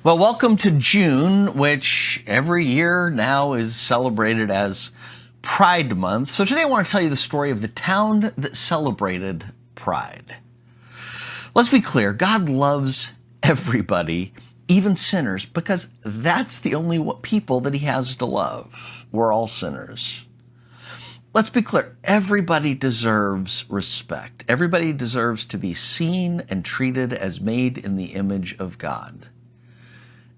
Well, welcome to June, which every year now is celebrated as Pride Month. So today I want to tell you the story of the town that celebrated Pride. Let's be clear, God loves everybody, even sinners, because that's the only people that he has to love. We're all sinners. Let's be clear, everybody deserves respect. Everybody deserves to be seen and treated as made in the image of God.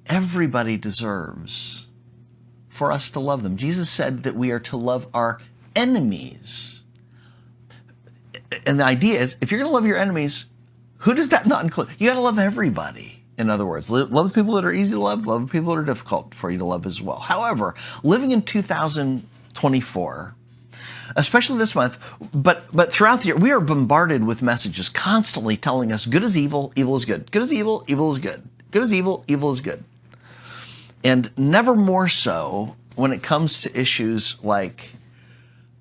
Everybody deserves for us to love them. Jesus said that we are to love our enemies. And the idea is, if you're going to love your enemies, who does that not include? You got to love everybody. In other words, love the people that are easy to love the people that are difficult for you to love as well. However, living in 2024, especially this month, but throughout the year, we are bombarded with messages constantly telling us good is evil, evil is good. Good is evil, evil is good. Good is evil, evil is good. And never more so when it comes to issues like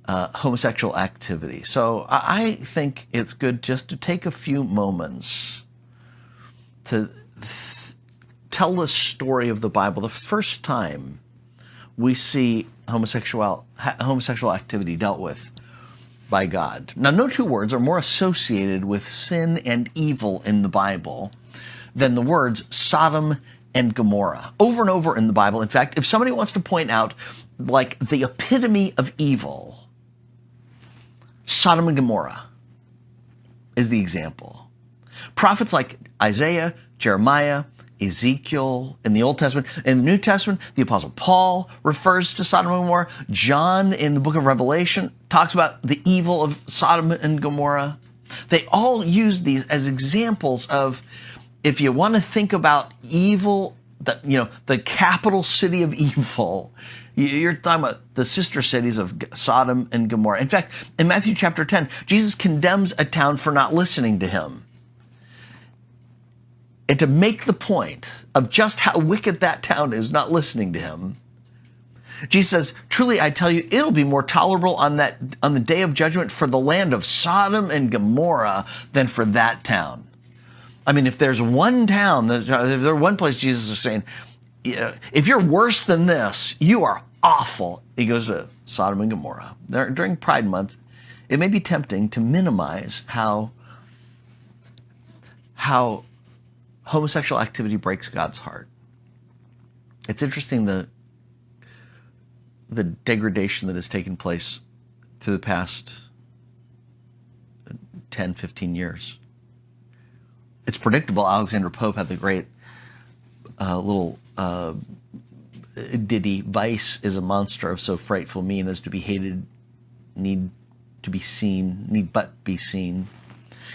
homosexual activity. So I think it's good just to take a few moments to tell the story of the Bible. The first time we see homosexual activity dealt with by God. Now, no two words are more associated with sin and evil in the Bible than the words Sodom and Gomorrah. Over and over in the Bible. In fact, if somebody wants to point out like the epitome of evil, Sodom and Gomorrah is the example. Prophets like Isaiah, Jeremiah, Ezekiel in the Old Testament. In the New Testament, the Apostle Paul refers to Sodom and Gomorrah. John in the book of Revelation talks about the evil of Sodom and Gomorrah. They all use these as examples of, if you want to think about evil, the capital city of evil, you're talking about the sister cities of Sodom and Gomorrah. In fact, in Matthew chapter 10, Jesus condemns a town for not listening to him. And to make the point of just how wicked that town is not listening to him, Jesus says, truly I tell you, it'll be more tolerable on the day of judgment for the land of Sodom and Gomorrah than for that town. I mean, if there's one town, if there's one place Jesus is saying, if you're worse than this, you are awful. He goes to Sodom and Gomorrah. During Pride Month, it may be tempting to minimize how homosexual activity breaks God's heart. It's interesting the degradation that has taken place through the past 10, 15 years. It's predictable. Alexander Pope had the great little ditty, "Vice is a monster of so frightful mean as to be hated, need to be seen, need but be seen.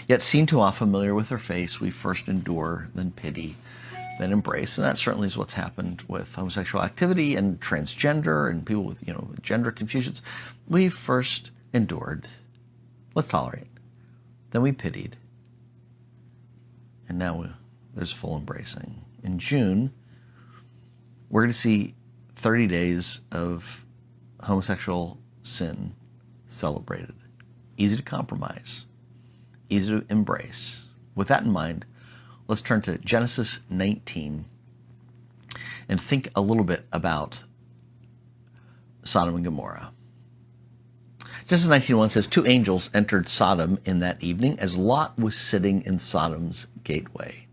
Yet seen too oft familiar with her face, we first endure, then pity, then embrace." And that certainly is what's happened with homosexual activity and transgender and people with gender confusions. We first endured, let's tolerate, then we pitied. And now there's full embracing. In June, we're going to see 30 days of homosexual sin celebrated. Easy to compromise, easy to embrace. With that in mind, let's turn to Genesis 19 and think a little bit about Sodom and Gomorrah. Genesis 19:1 says, 2 angels entered Sodom in that evening as Lot was sitting in Sodom's gateway.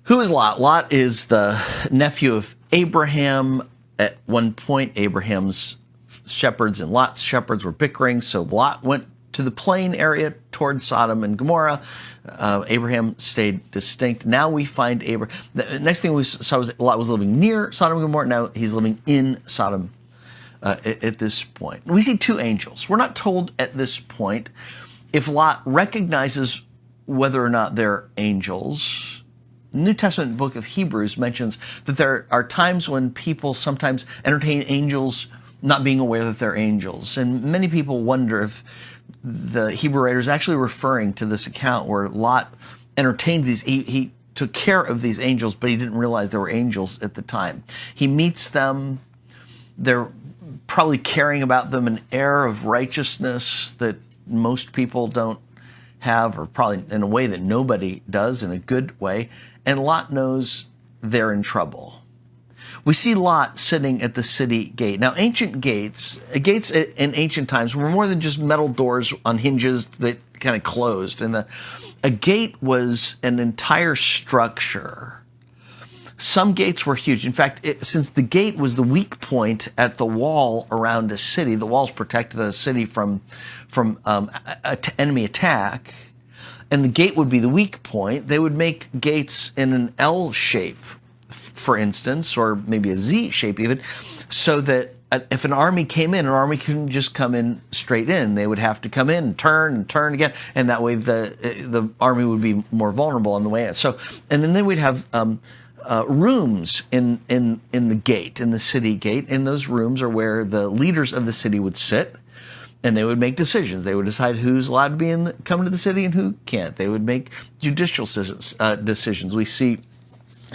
Who is Lot? Lot is the nephew of Abraham. At one point, Abraham's shepherds and Lot's shepherds were bickering, so Lot went to the plain area towards Sodom and Gomorrah. Abraham stayed distinct. Now we find Abraham. The next thing we saw was Lot was living near Sodom and Gomorrah. Now he's living in Sodom at this point. We see 2 angels. We're not told at this point if Lot recognizes whether or not they're angels. The New Testament book of Hebrews mentions that there are times when people sometimes entertain angels not being aware that they're angels. And many people wonder if the Hebrew writer is actually referring to this account where Lot entertained these, he took care of these angels, but he didn't realize they were angels at the time. He meets them. They're probably carrying about them an air of righteousness that most people don't have, or probably in a way that nobody does, in a good way. And Lot knows they're in trouble. We see Lot sitting at the city gate. Now, ancient gates in ancient times were more than just metal doors on hinges that kind of closed. And a gate was an entire structure. Some gates were huge. In fact, since the gate was the weak point at the wall around a city, the walls protected the city from enemy attack, and the gate would be the weak point, they would make gates in an L shape, for instance, or maybe a Z shape even, so that if an army came in, an army couldn't just come in straight in. They would have to come in and turn again, and that way the army would be more vulnerable on the way in. So, and then they would have rooms in the gate, in the city gate, and those rooms are where the leaders of the city would sit, and they would make decisions. They would decide who's allowed to be come to the city and who can't. They would make judicial decisions. We see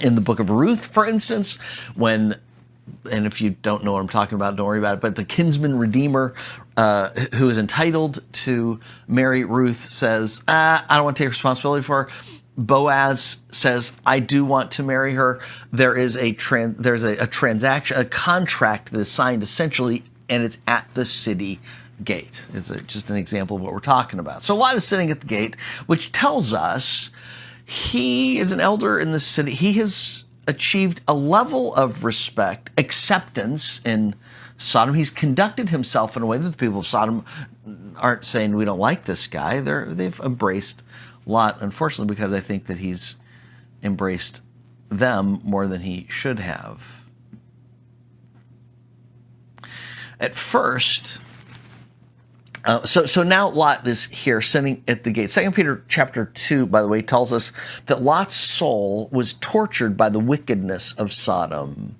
in the book of Ruth, for instance, and if you don't know what I'm talking about, don't worry about it, but the kinsman redeemer who is entitled to marry Ruth says, I don't want to take responsibility for her. Boaz says, I do want to marry her. There is there's a transaction, a contract that is signed essentially, and it's at the city gate. It's just an example of what we're talking about. So Lot is sitting at the gate, which tells us he is an elder in the city. He has achieved a level of respect, acceptance in Sodom. He's conducted himself in a way that the people of Sodom aren't saying we don't like this guy. They've embraced Lot, unfortunately, because I think that he's embraced them more than he should have. At first, so now Lot is here sitting at the gate. 2 Peter chapter 2, by the way, tells us that Lot's soul was tortured by the wickedness of Sodom.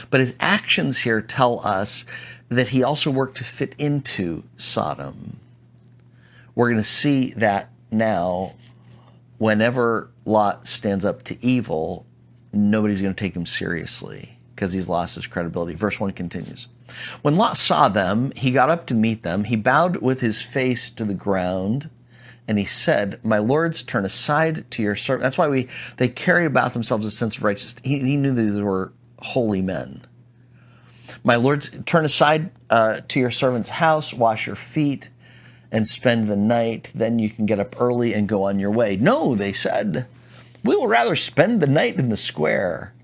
But his actions here tell us that he also worked to fit into Sodom. We're going to see that now. Whenever Lot stands up to evil, nobody's going to take him seriously because he's lost his credibility. Verse 1 continues. When Lot saw them, he got up to meet them. He bowed with his face to the ground, and he said, my lords, turn aside to your servant. That's why they carry about themselves a sense of righteousness. He knew these were holy men. My lords, turn aside to your servant's house, wash your feet, and spend the night. Then you can get up early and go on your way. No, they said, we will rather spend the night in the square.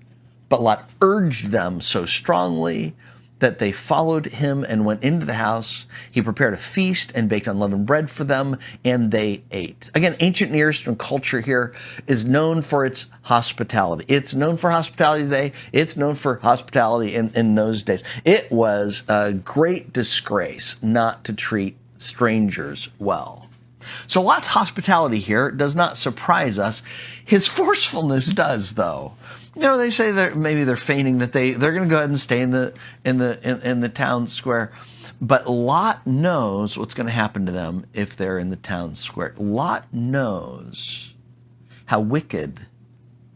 But Lot urged them so strongly that they followed him and went into the house. He prepared a feast and baked unleavened bread for them, and they ate. Again, ancient Near Eastern culture here is known for its hospitality. It's known for hospitality today. It's known for hospitality in those days. It was a great disgrace not to treat strangers well. So Lot's hospitality here does not surprise us. His forcefulness does, though. You know, they say that maybe they're feigning that they're going to go ahead and stay in the town square, but Lot knows what's going to happen to them if they're in the town square. Lot knows how wicked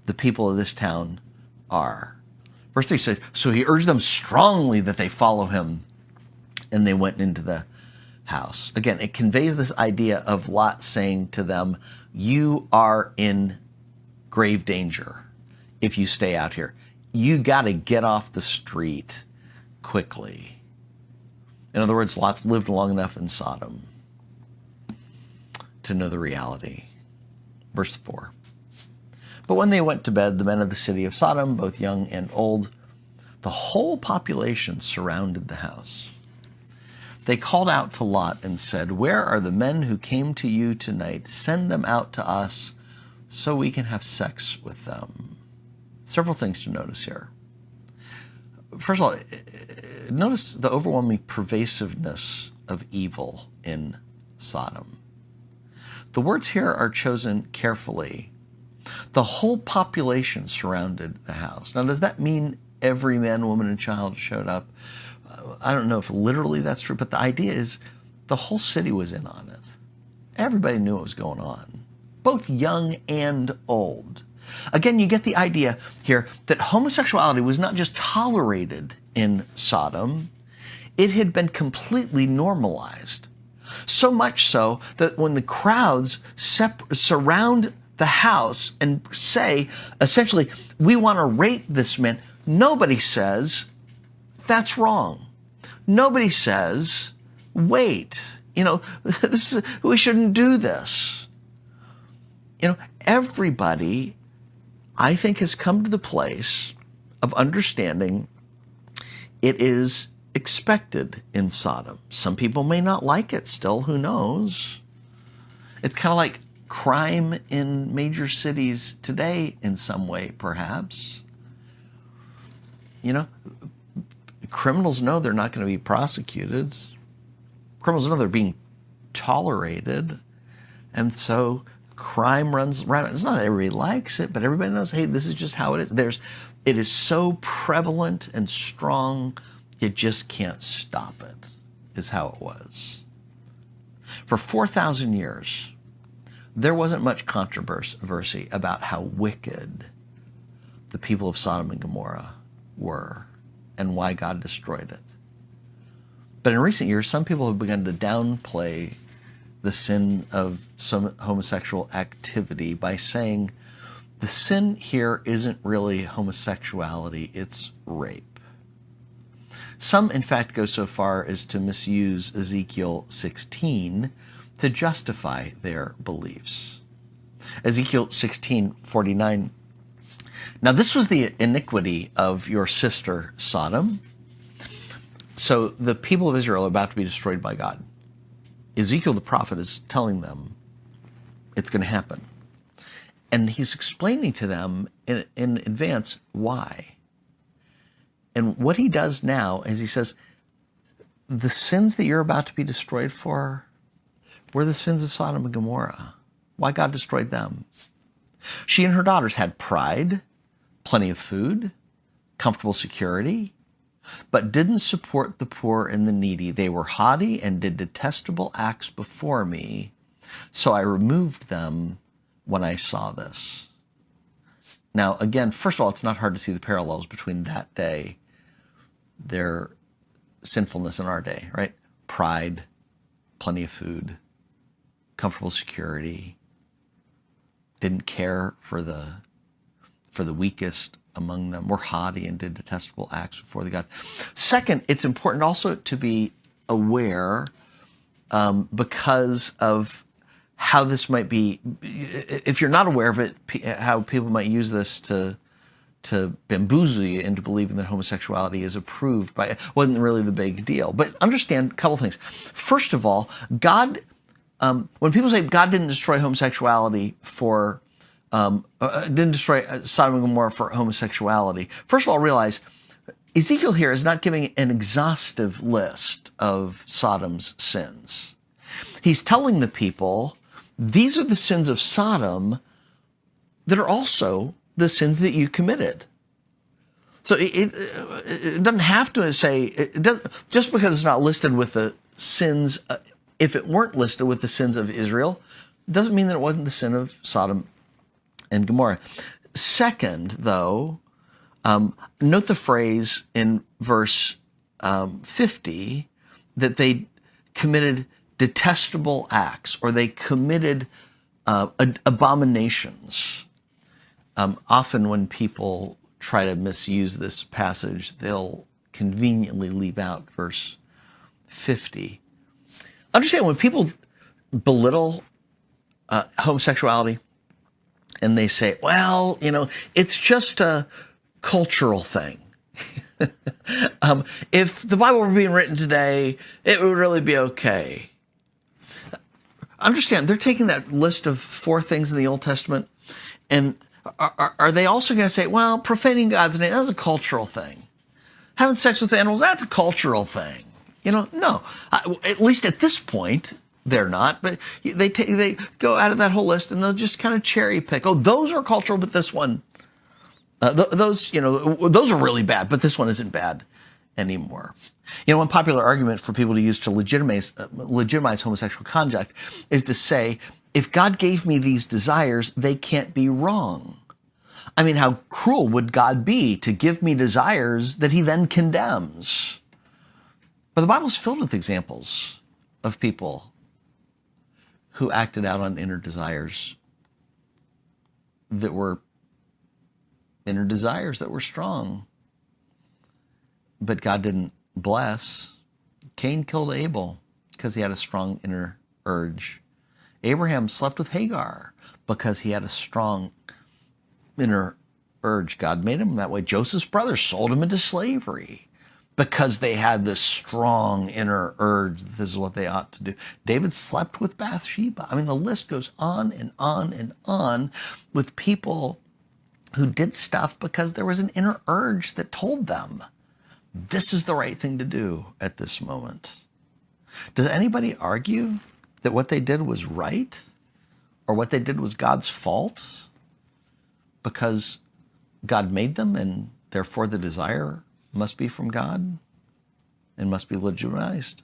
the people of this town are. Verse 3 says, so he urged them strongly that they follow him, and they went into the house. Again, it conveys this idea of Lot saying to them, you are in grave danger if you stay out here. You got to get off the street quickly. In other words, Lot's lived long enough in Sodom to know the reality. Verse 4. But when they went to bed, the men of the city of Sodom, both young and old, the whole population surrounded the house. They called out to Lot and said, where are the men who came to you tonight? Send them out to us so we can have sex with them. Several things to notice here. First of all, notice the overwhelming pervasiveness of evil in Sodom. The words here are chosen carefully. The whole population surrounded the house. Now, does that mean every man, woman, and child showed up? I don't know if literally that's true, but the idea is the whole city was in on it. Everybody knew what was going on, both young and old. Again, you get the idea here that homosexuality was not just tolerated in Sodom, it had been completely normalized. So much so that when the crowds surround the house and say, essentially, we want to rape this man, nobody says, that's wrong. Nobody says, wait, we shouldn't do this. Everybody, I think, has come to the place of understanding it is expected in Sodom. Some people may not like it still, who knows? It's kind of like crime in major cities today in some way, perhaps. Criminals know they're not going to be prosecuted. Criminals know they're being tolerated. And so crime runs rampant. It's not that everybody likes it, but everybody knows, hey, this is just how it is. It is so prevalent and strong, you just can't stop it, is how it was. For 4,000 years, there wasn't much controversy about how wicked the people of Sodom and Gomorrah were and why God destroyed it. But in recent years, some people have begun to downplay the sin of some homosexual activity by saying the sin here isn't really homosexuality, it's rape. Some, in fact, go so far as to misuse Ezekiel 16 to justify their beliefs. Ezekiel 16:49. Now, this was the iniquity of your sister Sodom. So the people of Israel are about to be destroyed by God. Ezekiel the prophet is telling them it's going to happen. And he's explaining to them in advance why. And what he does now is he says, the sins that you're about to be destroyed for were the sins of Sodom and Gomorrah. Why God destroyed them. She and her daughters had pride, plenty of food, comfortable security, but didn't support the poor and the needy. They were haughty and did detestable acts before me, so I removed them when I saw this. Now, again, first of all, it's not hard to see the parallels between that day, their sinfulness, in our day, right? Pride, plenty of food, comfortable security, didn't care for the weakest among them, were haughty and did detestable acts before the God. Second, it's important also to be aware because of how this might be, if you're not aware of it, how people might use this to bamboozle you into believing that homosexuality is approved by, it wasn't really the big deal. But understand a couple things. First of all, God, when people say God didn't destroy homosexuality for didn't destroy Sodom and Gomorrah for homosexuality. First of all, realize Ezekiel here is not giving an exhaustive list of Sodom's sins. He's telling the people, these are the sins of Sodom that are also the sins that you committed. So it doesn't have to say, just because it's not listed with the sins, if it weren't listed with the sins of Israel, doesn't mean that it wasn't the sin of Sodom and Gomorrah. Second, though, note the phrase in verse 50 that they committed detestable acts, or they committed abominations. Often when people try to misuse this passage, they'll conveniently leave out verse 50. Understand, when people belittle homosexuality, and they say, well, it's just a cultural thing. If the Bible were being written today, it would really be okay. Understand, they're taking that list of 4 things in the Old Testament, and are they also going to say, well, profaning God's name, that's a cultural thing. Having sex with animals, that's a cultural thing. No. At least at this point, they're not, but they go out of that whole list and they'll just kind of cherry pick. Oh, those are cultural, but this one, those are really bad, but this one isn't bad anymore. One popular argument for people to use to legitimize homosexual conduct is to say, if God gave me these desires, they can't be wrong. I mean, how cruel would God be to give me desires that he then condemns? But the Bible's filled with examples of people who acted out on inner desires that were inner desires that were strong. But God didn't bless. Cain killed Abel because he had a strong inner urge. Abraham slept with Hagar because he had a strong inner urge. God made him that way. Joseph's brothers sold him into slavery because they had this strong inner urge that this is what they ought to do. David slept with Bathsheba. I mean, the list goes on and on and on with people who did stuff because there was an inner urge that told them this is the right thing to do at this moment. Does anybody argue that what they did was right or what they did was God's fault because God made them and therefore the desire must be from God and must be legitimized?